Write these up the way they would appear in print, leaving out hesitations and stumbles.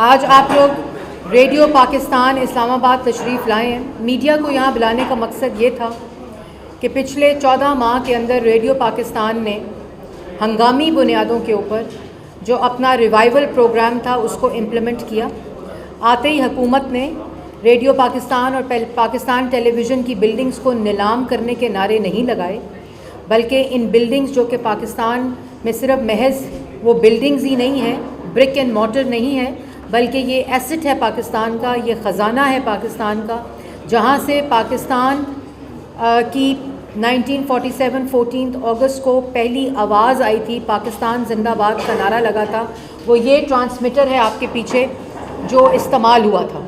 آج آپ لوگ ریڈیو پاکستان اسلام آباد تشریف لائے ہیں۔ میڈیا کو یہاں بلانے کا مقصد یہ تھا کہ پچھلے 14 ماہ کے اندر ریڈیو پاکستان نے ہنگامی بنیادوں کے اوپر جو اپنا ریوائول پروگرام تھا اس کو امپلیمنٹ کیا۔ آتے ہی حکومت نے ریڈیو پاکستان اور پاکستان ٹیلی ویژن کی بلڈنگز کو نیلام کرنے کے نعرے نہیں لگائے، بلکہ ان بلڈنگز جو کہ پاکستان میں صرف محض وہ بلڈنگز ہی نہیں ہیں، برک اینڈ مارٹر نہیں ہے، بلکہ یہ ایسٹ ہے پاکستان کا، یہ خزانہ ہے پاکستان کا، جہاں سے پاکستان کی 1947 14 اگست کو پہلی آواز آئی تھی، پاکستان زندہ باد کا نعرہ لگا تھا۔ وہ یہ ٹرانسمیٹر ہے آپ کے پیچھے جو استعمال ہوا تھا،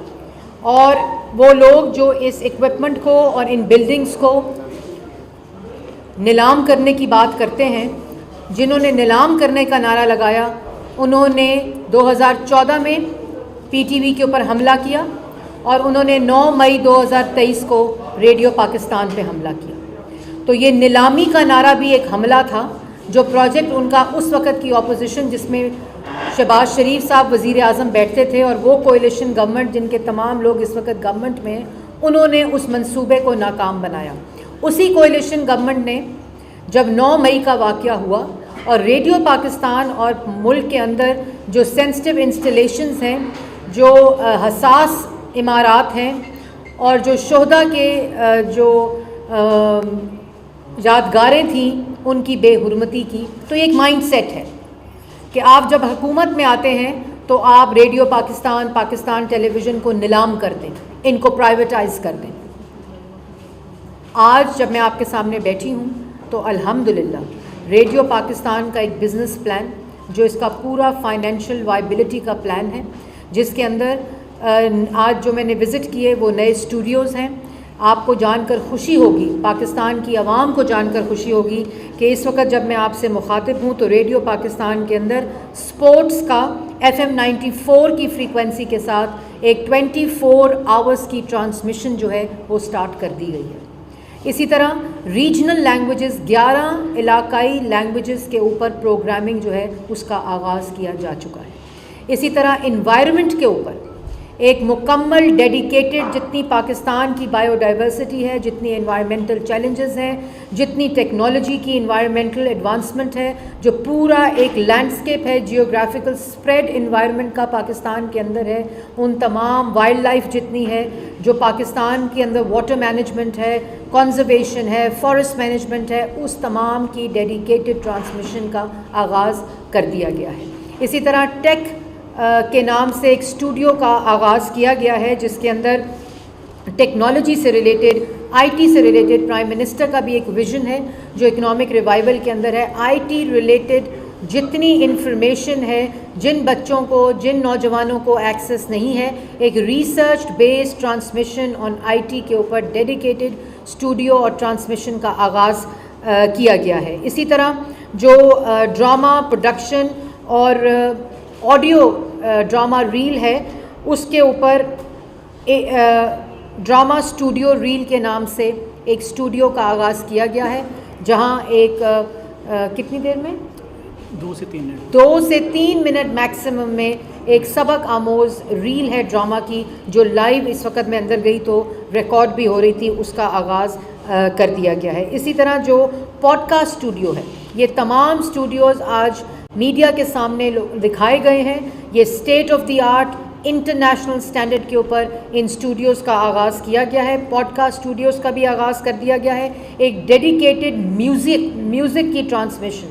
اور وہ لوگ جو اس ایکوپمنٹ کو اور ان بلڈنگز کو نیلام کرنے کی بات کرتے ہیں، جنہوں نے نیلام کرنے کا نعرہ لگایا، انہوں نے 2014 میں پی ٹی وی کے اوپر حملہ کیا، اور انہوں نے 9 مئی 2023 کو ریڈیو پاکستان پہ حملہ کیا۔ تو یہ نیلامی کا نعرہ بھی ایک حملہ تھا، جو پروجیکٹ ان کا اس وقت کی اپوزیشن، جس میں شہباز شریف صاحب وزیر اعظم بیٹھتے تھے، اور وہ کولیشن گورنمنٹ جن کے تمام لوگ اس وقت گورنمنٹ میں ہیں، انہوں نے اس منصوبے کو ناکام بنایا۔ اسی کولیشن گورنمنٹ نے جب 9 مئی کا واقعہ ہوا اور ریڈیو پاکستان اور ملک کے اندر جو سینسٹیو انسٹالیشنز ہیں، جو حساس عمارات ہیں، اور جو شہداء کے جو یادگاریں تھیں ان کی بے حرمتی کی، تو یہ ایک مائنڈ سیٹ ہے کہ آپ جب حکومت میں آتے ہیں تو آپ ریڈیو پاکستان، پاکستان ٹیلی ویژن کو نیلام کر دیں، ان کو پرائیویٹائز کر دیں۔ آج جب میں آپ کے سامنے بیٹھی ہوں تو الحمدللہ ریڈیو پاکستان کا ایک بزنس پلان، جو اس کا پورا فائنینشیل وائبلٹی کا پلان ہے، جس کے اندر آج جو میں نے وزٹ کیے وہ نئے اسٹوڈیوز ہیں۔ آپ کو جان کر خوشی ہوگی، پاکستان کی عوام کو جان کر خوشی ہوگی کہ اس وقت جب میں آپ سے مخاطب ہوں تو ریڈیو پاکستان کے اندر سپورٹس کا FM 94 کی فریکوینسی کے ساتھ ایک 24 آورز کی ٹرانسمیشن جو ہے وہ سٹارٹ کر دی گئی ہے۔ اسی طرح ریجنل لینگویجز 11 علاقائی لینگویجز کے اوپر پروگرامنگ جو ہے اس کا آغاز کیا جا چکا ہے۔ اسی طرح انوائرمنٹ کے اوپر ایک مکمل ڈیڈیکیٹڈ، جتنی پاکستان کی بائیو ڈائیورسٹی ہے، جتنی انوائرمنٹل چیلنجز ہیں، جتنی ٹیکنالوجی کی انوائرمنٹل ایڈوانسمنٹ ہے، جو پورا ایک لینڈسکیپ ہے، جیوگرافیکل سپریڈ انوائرمنٹ کا پاکستان کے اندر ہے، ان تمام وائلڈ لائف جتنی ہے، جو پاکستان کے اندر واٹر مینجمنٹ ہے، کنزرویشن ہے، فارسٹ مینجمنٹ ہے، اس تمام کی ڈیڈیکیٹڈ ٹرانسمیشن کا آغاز کر دیا گیا ہے۔ اسی طرح ٹیک کے نام سے ایک اسٹوڈیو کا آغاز کیا گیا ہے، جس کے اندر ٹیکنالوجی سے ریلیٹڈ، آئی ٹی سے ریلیٹڈ پرائم منسٹر کا بھی ایک ویژن ہے جو اکنامک ریوائول کے اندر ہے۔ آئی ٹی ریلیٹڈ جتنی انفارمیشن ہے، جن بچوں کو، جن نوجوانوں کو ایکسیس نہیں ہے، ایک research based transmission on I T کے اوپر ڈیڈیکیٹڈ اسٹوڈیو اور ٹرانسمیشن کا آغاز کیا گیا ہے۔ اسی طرح جو ڈرامہ پروڈکشن اور آڈیو ڈرامہ ریل ہے، اس کے اوپر ڈرامہ اسٹوڈیو ریل کے نام سے ایک اسٹوڈیو کا آغاز کیا گیا ہے، جہاں ایک کتنی دیر میں 2 سے 3 منٹ میکسیمم میں ایک سبق آموز ریل ہے ڈرامہ کی، جو لائیو اس وقت میں اندر گئی تو ریکارڈ بھی ہو رہی تھی، اس کا آغاز کر دیا گیا ہے۔ اسی طرح جو پوڈ کاسٹ اسٹوڈیو ہے، یہ تمام اسٹوڈیوز آج میڈیا کے سامنے دکھائے گئے ہیں۔ یہ state of the art international standard کے اوپر ان اسٹوڈیوز کا آغاز کیا گیا ہے۔ پوڈ کاسٹ اسٹوڈیوز کا بھی آغاز کر دیا گیا ہے۔ ایک ڈیڈیکیٹڈ میوزک کی transmission,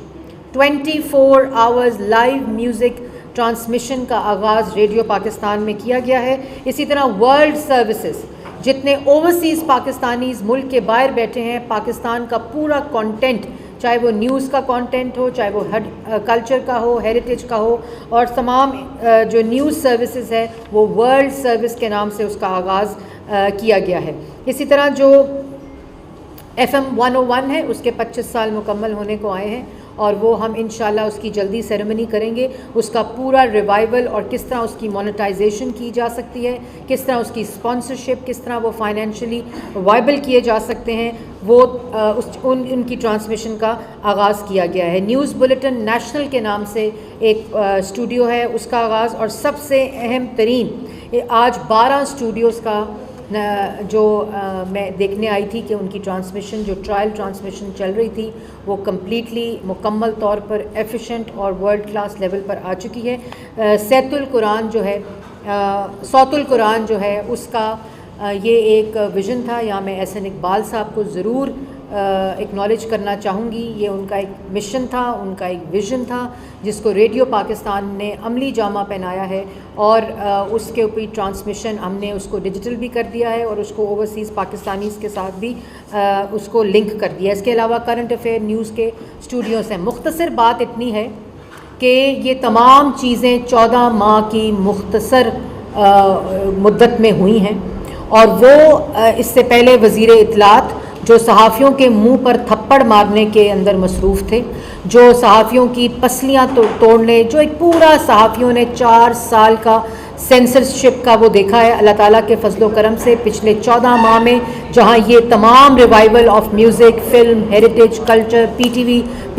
24 hours live music transmission کا آغاز ریڈیو پاکستان میں کیا گیا ہے۔ اسی طرح ورلڈ سروسز، جتنے اوورسیز پاکستانیز ملک کے باہر بیٹھے ہیں، پاکستان کا پورا کانٹینٹ، چاہے وہ نیوز کا کانٹینٹ ہو، چاہے وہ کلچر کا ہو، ہیریٹیج کا ہو، اور تمام جو نیوز سروسز ہے وہ ورلڈ سروس کے نام سے اس کا آغاز کیا گیا ہے۔ اسی طرح جو FM 101 ہے، اس کے 25 سال مکمل ہونے کو آئے ہیں، اور وہ ہم انشاءاللہ اس کی جلدی سیریمنی کریں گے. اس کا پورا ریوائول اور کس طرح اس کی مونیٹائزیشن کی جا سکتی ہے, کس طرح اس کی اسپانسرشپ, کس طرح وہ فائنینشلی وائبل کیے جا سکتے ہیں, وہ ان کی ٹرانسمیشن کا آغاز کیا گیا ہے. نیوز بلیٹن نیشنل کے نام سے ایک اسٹوڈیو ہے, اس کا آغاز, اور سب سے اہم ترین آج 12 اسٹوڈیوز کا جو میں دیکھنے آئی تھی کہ ان کی ٹرانسمیشن جو ٹرائل ٹرانسمیشن چل رہی تھی وہ کمپلیٹلی مکمل طور پر ایفیشینٹ اور ورلڈ کلاس لیول پر آ چکی ہے. صوت القرآن جو ہے اس کا یہ ایک ویژن تھا. یہاں میں احسن اقبال صاحب کو ضرور اکنالج کرنا چاہوں گی. یہ ان کا ایک مشن تھا, ان کا ایک ویژن تھا جس کو ریڈیو پاکستان نے عملی جامہ پہنایا ہے, اور اس کے اوپر ٹرانسمیشن ہم نے اس کو ڈیجیٹل بھی کر دیا ہے اور اس کو اوورسیز پاکستانیز کے ساتھ بھی اس کو لنک کر دیا ہے. اس کے علاوہ کرنٹ افیئر نیوز کے اسٹوڈیوز ہیں. مختصر بات اتنی ہے کہ یہ تمام چیزیں 14 ماہ کی مختصر مدت میں ہوئی ہیں, اور وہ اس سے پہلے وزیر اطلاعات جو صحافیوں کے منہ پر تھپڑ مارنے کے اندر مصروف تھے, جو صحافیوں کی پسلیاں توڑنے, جو ایک پورا صحافیوں نے 4 سال کا سینسرشپ کا وہ دیکھا ہے. اللہ تعالیٰ کے فضل و کرم سے پچھلے 14 ماہ میں جہاں یہ تمام revival of music, film, heritage, culture, P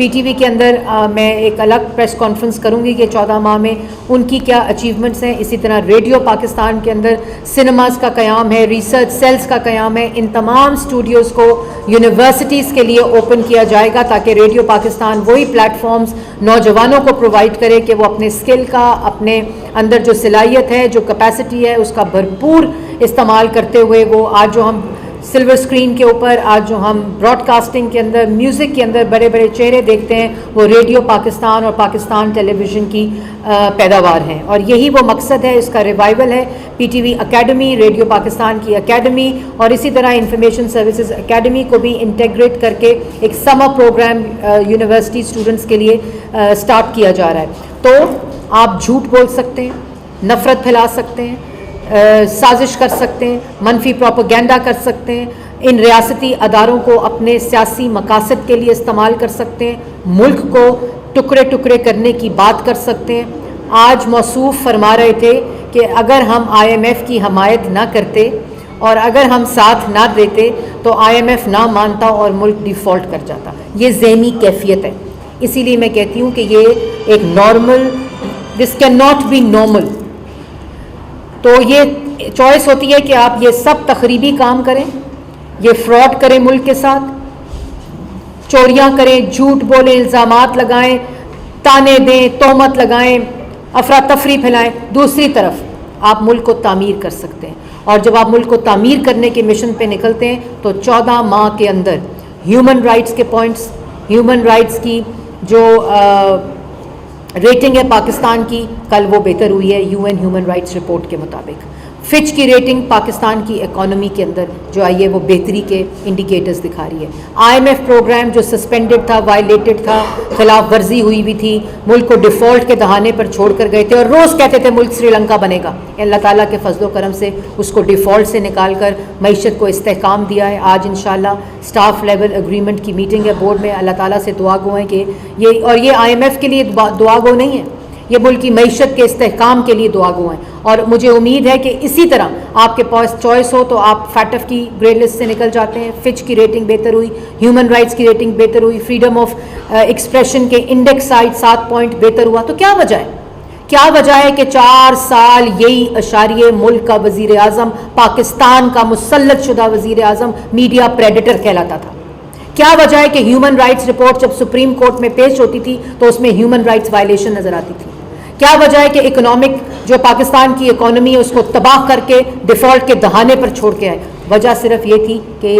T V کے اندر میں ایک الگ پریس کانفرنس کروں گی کہ 14 ماہ میں ان کی کیا اچیومنٹس ہیں. اسی طرح ریڈیو پاکستان کے اندر سنیماز کا قیام ہے, ریسرچ سیلز کا قیام ہے. ان تمام اسٹوڈیوز کو یونیورسٹیز کے لیے اوپن کیا جائے گا تاکہ ریڈیو پاکستان وہی پلیٹ فارمز نوجوانوں کو پرووائڈ کرے کہ وہ اپنے اسکل کا, اپنے اندر جو صلاحیت ہے, جو کیپیسٹی ہے, اس کا بھرپور استعمال کرتے ہوئے وہ آج جو ہم سلور اسکرین کے اوپر, آج جو ہم براڈ کاسٹنگ کے اندر, میوزک کے اندر بڑے بڑے چہرے دیکھتے ہیں, وہ ریڈیو پاکستان اور پاکستان ٹیلی ویژن کی پیداوار ہیں. اور یہی وہ مقصد ہے, اس کا ریوائول ہے. P T V academy, radio Pakistan کی اکیڈمی, اور اسی طرح انفارمیشن سروسز اکیڈمی کو بھی انٹیگریٹ کر کے ایک سمر پروگرام یونیورسٹی اسٹوڈنٹس کے لیے سٹارٹ کیا جا رہا ہے. تو آپ جھوٹ بول سکتے ہیں, نفرت پھیلا سکتے ہیں, سازش کر سکتے ہیں, منفی پروپیگنڈا کر سکتے ہیں, ان ریاستی اداروں کو اپنے سیاسی مقاصد کے لیے استعمال کر سکتے ہیں, ملک کو ٹکڑے ٹکڑے کرنے کی بات کر سکتے ہیں. آج موصوف فرما رہے تھے کہ اگر ہم IMF کی حمایت نہ کرتے اور اگر ہم ساتھ نہ دیتے تو IMF نہ مانتا اور ملک ڈیفالٹ کر جاتا. یہ ذہنی کیفیت ہے. اسی لیے میں کہتی ہوں کہ یہ ایک normal, this can not be normal. تو یہ چوائس ہوتی ہے کہ آپ یہ سب تخریبی کام کریں, یہ فراڈ کریں, ملک کے ساتھ چوریاں کریں, جھوٹ بولیں, الزامات لگائیں, تانے دیں, تہمت لگائیں, افراتفری پھیلائیں. دوسری طرف آپ ملک کو تعمیر کر سکتے ہیں, اور جب آپ ملک کو تعمیر کرنے کے مشن پہ نکلتے ہیں تو 14 ماہ کے اندر ہیومن رائٹس کے پوائنٹس, ہیومن رائٹس کی جو ریٹنگ ہے پاکستان کی, کل وہ بہتر ہوئی ہے UN ہیومن رائٹس رپورٹ کے مطابق. فچ کی ریٹنگ پاکستان کی اکانومی کے اندر جو آئی ہے وہ بہتری کے انڈیکیٹرز دکھا رہی ہے. IMF پروگرام جو سسپینڈڈ تھا, وائلیٹڈ تھا, خلاف ورزی ہوئی بھی تھی, ملک کو ڈیفالٹ کے دہانے پر چھوڑ کر گئے تھے, اور روز کہتے تھے ملک سری لنکا بنے گا. اللہ تعالیٰ کے فضل و کرم سے اس کو ڈیفالٹ سے نکال کر معیشت کو استحکام دیا ہے. آج انشاءاللہ سٹاف لیول اگریمنٹ کی میٹنگ ہے بورڈ میں. اللہ تعالیٰ سے دعا گو ہیں کہ یہ IMF کے لیے دعا گو نہیں ہے, یہ ملک کی معیشت کے استحکام کے لیے دعا گو ہیں. اور مجھے امید ہے کہ اسی طرح آپ کے پاس چوائس ہو تو آپ فیٹف کی گریڈ لسٹ سے نکل جاتے ہیں, فچ کی ریٹنگ بہتر ہوئی, ہیومن رائٹس کی ریٹنگ بہتر ہوئی, فریڈم آف ایکسپریشن کے انڈیکس سائٹ 7 پوائنٹ بہتر ہوا. تو کیا وجہ ہے؟ کیا وجہ ہے کہ 4 سال یہی اشاریہ ملک کا وزیر اعظم, پاکستان کا مسلط شدہ وزیر اعظم میڈیا پریڈیٹر کہلاتا تھا؟ کیا وجہ ہے کہ ہیومن رائٹس رپورٹ جب سپریم کورٹ میں پیش ہوتی تھی تو اس میں ہیومن رائٹس وائلیشن نظر آتی تھی؟ کیا وجہ ہے کہ اکنامک جو پاکستان کی اکانومی ہے اس کو تباہ کر کے ڈیفالٹ کے دہانے پر چھوڑ کے آئے؟ وجہ صرف یہ تھی کہ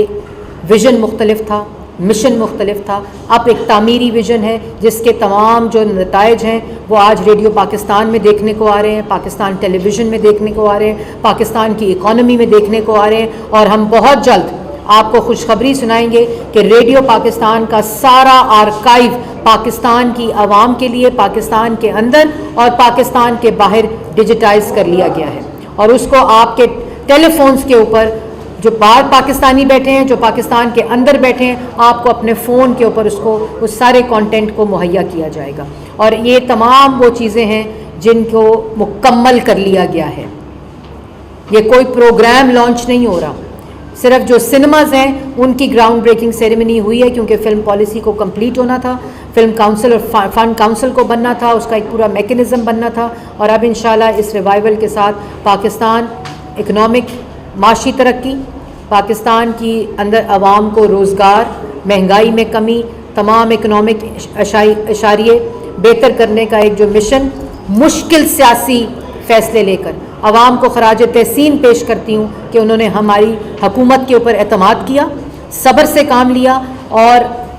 ویژن مختلف تھا, مشن مختلف تھا. اب ایک تعمیری ویژن ہے جس کے تمام جو نتائج ہیں وہ آج ریڈیو پاکستان میں دیکھنے کو آ رہے ہیں, پاکستان ٹیلی ویژن میں دیکھنے کو آ رہے ہیں, پاکستان کی اکانومی میں دیکھنے کو آ رہے ہیں. اور ہم بہت جلد آپ کو خوشخبری سنائیں گے کہ ریڈیو پاکستان کا سارا آرکائیو پاکستان کی عوام کے لیے پاکستان کے اندر اور پاکستان کے باہر ڈیجیٹائز کر لیا گیا ہے, اور اس کو آپ کے ٹیلی فونز کے اوپر جو باہر پاکستانی بیٹھے ہیں, جو پاکستان کے اندر بیٹھے ہیں, آپ کو اپنے فون کے اوپر اس سارے کانٹینٹ کو مہیا کیا جائے گا. اور یہ تمام وہ چیزیں ہیں جن کو مکمل کر لیا گیا ہے. یہ کوئی پروگرام لانچ نہیں ہو رہا, صرف جو سنیماز ہیں ان کی گراؤنڈ بریکنگ سیریمنی ہوئی ہے, کیونکہ فلم پالیسی کو کمپلیٹ ہونا تھا, فلم کاؤنسل اور فنڈ کاؤنسل کو بننا تھا, اس کا ایک پورا میکینزم بننا تھا. اور اب انشاءاللہ اس ریوائول کے ساتھ پاکستان اکنامک معاشی ترقی, پاکستان کی اندر عوام کو روزگار, مہنگائی میں کمی, تمام اکنامک اشاریے بہتر کرنے کا ایک جو مشن, مشکل سیاسی فیصلے لے کر عوام کو خراج تحسین پیش کرتی ہوں کہ انہوں نے ہماری حکومت کے اوپر اعتماد کیا, صبر سے کام لیا, اور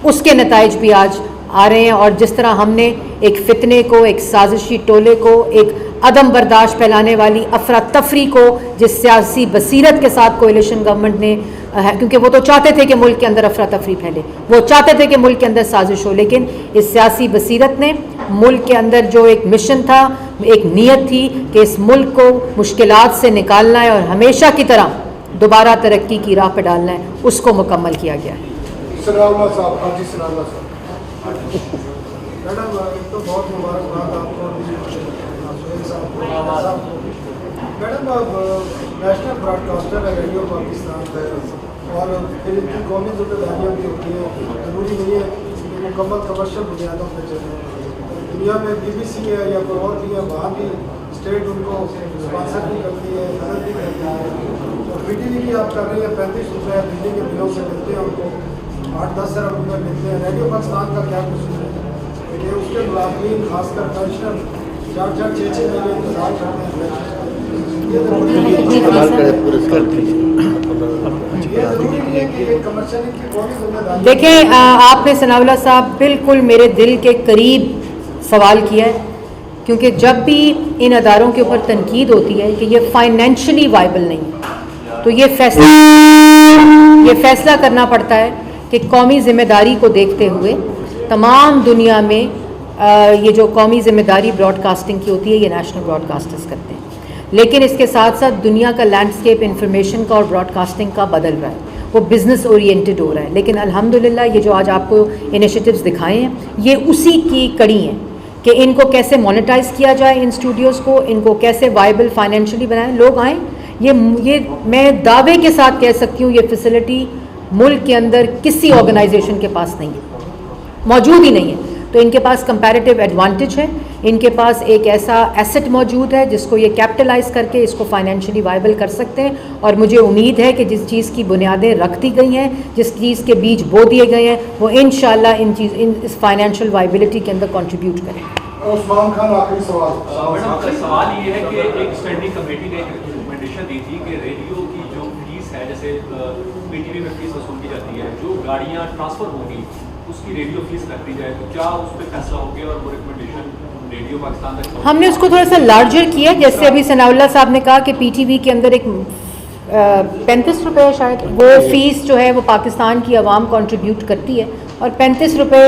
اس کے نتائج بھی آج آ رہے ہیں. اور جس طرح ہم نے ایک فتنے کو, ایک سازشی ٹولے کو, ایک عدم برداشت پھیلانے والی افراتفری کو, جس سیاسی بصیرت کے ساتھ کولیشن گورنمنٹ نے, کیونکہ وہ تو چاہتے تھے کہ ملک کے اندر افراتفری پھیلے, وہ چاہتے تھے کہ ملک کے اندر سازش ہو, لیکن اس سیاسی بصیرت نے ملک کے اندر جو ایک مشن تھا, ایک نیت تھی کہ اس ملک کو مشکلات سے نکالنا ہے اور ہمیشہ کی طرح دوبارہ ترقی کی راہ پہ ڈالنا ہے, اس کو مکمل کیا گیا ہے. میڈم ایک تو بہت مبارکباد آپ کو, میڈم نیشنل براڈ کاسٹر ہے ریڈیو پاکستان کا, اور پھر ان کی قومی ذمہ داریاں بھی ہوتی ہیں, ضروری نہیں ہے کہ مکمل کمرشل بنیادوں پہ چلے. دنیا میں BBC ہے یا کوئی اور بھی ہے, وہاں بھی اسٹیٹ ان کو اسپانسر بھی کرتی ہے, مدد بھی کرتی ہے. اور PTV کی آپ کر رہی ہیں 35 روپے بجلی کے بلوں سے ملتے ہیں, ان کو 8-10 ارب روپے ملتے ہیں. ریڈیو پاکستان کا کیا قصور ہے کہ اس کے ملازمین خاص کر پینشنر 4-6 مہینے انتظار کرتے ہیں. یہ ضروری نہیں ہے کہ کمرشل کی قومی ذمہ داری. دیکھیں, آپ نے ثناء اللہ صاحب بالکل میرے دل کے قریب سوال کیا ہے, کیونکہ جب بھی ان اداروں کے اوپر تنقید ہوتی ہے کہ یہ فائنینشلی وائبل نہیں ہے, تو یہ فیصلہ کرنا پڑتا ہے کہ قومی ذمہ داری کو دیکھتے ہوئے تمام دنیا میں یہ جو قومی ذمہ داری براڈ کاسٹنگ کی ہوتی ہے یہ نیشنل براڈ کاسٹرز کرتے ہیں. لیکن اس کے ساتھ ساتھ دنیا کا لینڈسکیپ انفارمیشن کا اور براڈ کاسٹنگ کا بدل رہا ہے, وہ بزنس اورینٹڈ ہو رہا ہے. لیکن الحمدللہ یہ جو آج آپ کو انیشیٹوز دکھائے ہیں یہ اسی کی کڑی ہیں کہ ان کو کیسے مانیٹائز کیا جائے, ان اسٹوڈیوز کو, ان کو کیسے وائبل فائنینشلی بنائیں, لوگ آئیں. یہ میں دعوے کے ساتھ کہہ سکتی ہوں, یہ فیسلٹی ملک کے اندر کسی آرگنائزیشن کے پاس نہیں ہے, موجود ہی نہیں ہے. تو ان کے پاس کمپیریٹیو ایڈوانٹیج ہے, ان کے پاس ایک ایسا ایسٹ موجود ہے جس کو یہ کیپٹلائز کر کے اس کو فائنینشلی وائبل کر سکتے ہیں. اور مجھے امید ہے کہ جس چیز کی بنیادیں رکھ دی گئی ہیں, جس چیز کے بیج بو دیے گئے ہیں, وہ انشاءاللہ اس فائنینشیل وائبلٹی کے اندر کنٹریبیوٹ کریں. عثمان خان آخری سوال. سوال یہ ہے کہ ایک اسٹینڈنگ کمیٹی نے ایک ریکمنڈیشن دی تھی کہ ریڈیو کی جو فیس ہے, جیسے PTV میں فیس وصول کی جاتی ہے, جو گاڑیاں ٹرانسفر ہوں گی اس کی ریڈیو فیس رکھ دی جائے, تو کیا اس پہ فیصلہ ہو گیا اور وہ ریکمنڈیشن ریڈیو پاکستان تک؟ ہم نے اس کو تھوڑا سا لارجر کیا, جیسے ابھی ثناء اللہ صاحب نے کہا کہ PTV کے اندر ایک 35 روپے شاید وہ فیس جو ہے وہ پاکستان کی عوام کنٹریبیوٹ کرتی ہے, اور 35 روپے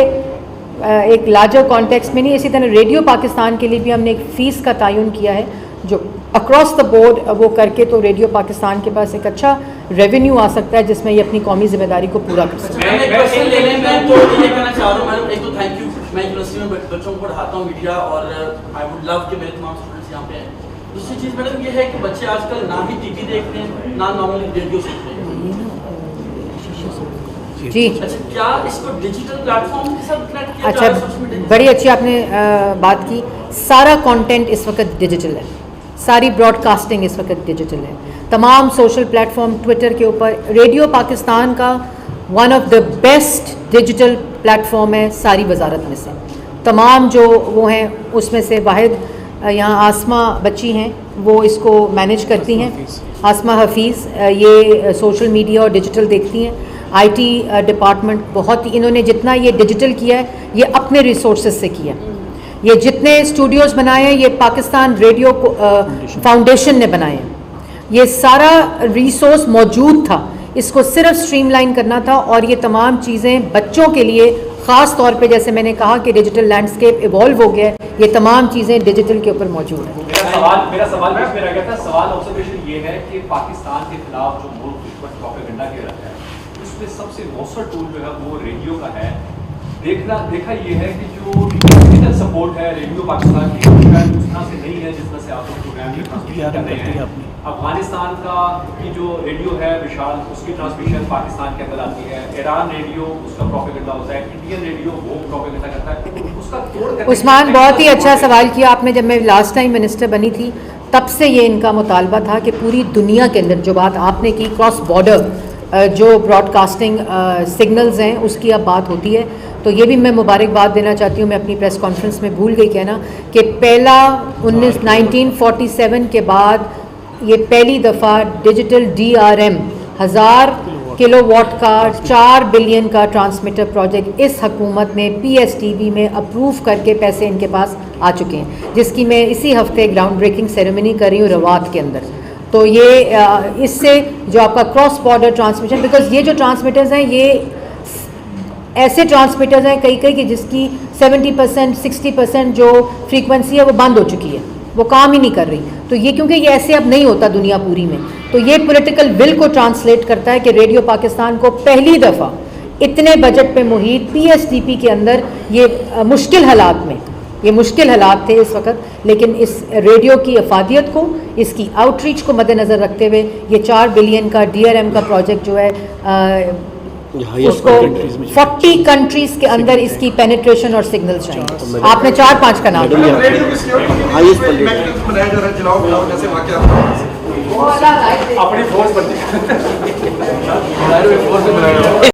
ایک لارجر کانٹیکس میں نہیں. اسی طرح ریڈیو پاکستان کے لیے بھی ہم نے ایک فیس کا تعین کیا ہے جو اکراس دا بورڈ وہ کر کے, تو ریڈیو پاکستان کے پاس ایک اچھا ریونیو آ سکتا ہے جس میں یہ اپنی قومی ذمہ داری کو پورا کر سکتا ہے. میں یونیورسٹی میں بچوں کو پڑھاتا ہوں میڈیا, اور آئی ووڈ لو کہ میرے تمام اسٹوڈنٹس یہاں پہ ہیں. دوسری چیز میڈم یہ ہے کہ بچے آج کل نہ ہی TV دیکھتے ہیں, نہ نارملی ریڈیو سنتے ہیں. جی اچھا, کیا اس کو ڈیجیٹل پلیٹ فارم کے ساتھ کنیکٹ کیا اچھا, جائے؟ سوشل میڈیا بڑی اچھی آپ نے بات کی. سارا کانٹینٹ اس وقت ڈیجیٹل ہے, ساری براڈ کاسٹنگ اس وقت ڈیجیٹل ہے. تمام سوشل پلیٹ فارم, ٹویٹر کے اوپر ریڈیو پاکستان کا one of the best digital plate form ہے ساری وزارت میں سے. تمام جو وہ ہیں اس میں سے واحد یہاں آسمہ بچی ہیں, وہ اس کو مینیج کرتی ہیں, آسمہ حفیظ. یہ سوشل میڈیا اور ڈیجیٹل دیکھتی ہیں. IT ڈپارٹمنٹ بہت, انہوں نے جتنا یہ ڈیجیٹل کیا ہے یہ اپنے ریسورسز سے کیا ہے. یہ جتنے اسٹوڈیوز بنائے ہیں یہ پاکستان ریڈیو فاؤنڈیشن نے بنائے ہیں. یہ سارا ریسورس موجود تھا, اس کو صرف اسٹریم لائن کرنا تھا. اور یہ تمام چیزیں بچوں کے لیے خاص طور پہ, جیسے میں نے کہا کہ ڈیجیٹل لینڈسکیپ ایوالو ہو گیا ہے, یہ تمام چیزیں ڈیجیٹل کے اوپر موجود ہیں. میرا سوال بیچ میں رہ گیا تھا. سوال آبزرویشن یہ ہے کہ پاکستان کے خلاف جو ملک دشمن پروپیگنڈا کیا جاتا ہے اس میں سب سے مؤثر ٹول جو ہے وہ ریڈیو کا ہے. دیکھا یہ ہے کہ جو ٹیکنیکل سپورٹ ہے ریڈیو پاکستان کی اس طرح سے نہیں ہے جس طرح سے آپ لوگ پروگرام کی ٹرانسمیشن کر رہے ہیں. افغانستان کا کی جو ریڈیو ہے وشال اس کی ٹرانسمیشن پاکستان کے اندر آتی ہے. ایران ریڈیو اس کا پروپیگنڈا ہوتا ہے. انڈین ریڈیو وہ پروپیگنڈا کرتا ہے. اس کا توڑ عثمان بہت ہی اچھا سوال کیا آپ نے. جب میں لاسٹ ٹائم منسٹر بنی تھی تب سے یہ ان کا مطالبہ تھا کہ پوری دنیا کے اندر جو بات آپ نے کی کراس بارڈر جو براڈ کاسٹنگ سگنلز ہیں اس کی اب بات ہوتی ہے. تو یہ بھی میں مبارکباد دینا چاہتی ہوں. میں اپنی پریس کانفرنس میں بھول گئی کہنا کہ پہلا 1947 کے بعد یہ پہلی دفعہ ڈیجیٹل DRM 1000 کلو واٹ کا 4 بلین کا ٹرانسمیٹر پروجیکٹ اس حکومت نے PSTV میں اپروو کر کے پیسے ان کے پاس آ چکے ہیں جس کی میں اسی ہفتے گراؤنڈ بریکنگ سیریمنی کر رہی ہوں روات کے اندر. تو یہ اس سے جو آپ کا کراس بارڈر ٹرانسمیشن بیکاز یہ جو ٹرانسمیٹرز ہیں یہ ایسے ٹرانسمیٹرز ہیں کئی کہ جس کی 70% 60% جو فریکوینسی ہے وہ بند ہو چکی ہے, وہ کام ہی نہیں کر رہی. تو یہ کیونکہ یہ ایسے اب نہیں ہوتا دنیا پوری میں, تو یہ پولیٹیکل ول کو ٹرانسلیٹ کرتا ہے کہ ریڈیو پاکستان کو پہلی دفعہ اتنے بجٹ پہ محیط PSTP کے اندر یہ مشکل حالات تھے اس وقت, لیکن اس ریڈیو کی افادیت کو اس کی آؤٹ ریچ کو مد نظر رکھتے ہوئے یہ 4 بلین کا DRM کا پروجیکٹ جو ہے اس کو 40 کنٹریز کے اندر اس کی پینیٹریشن اور سگنلز چاہیے. آپ نے 4-5 کا نام اپنی فورس بنتی ہے.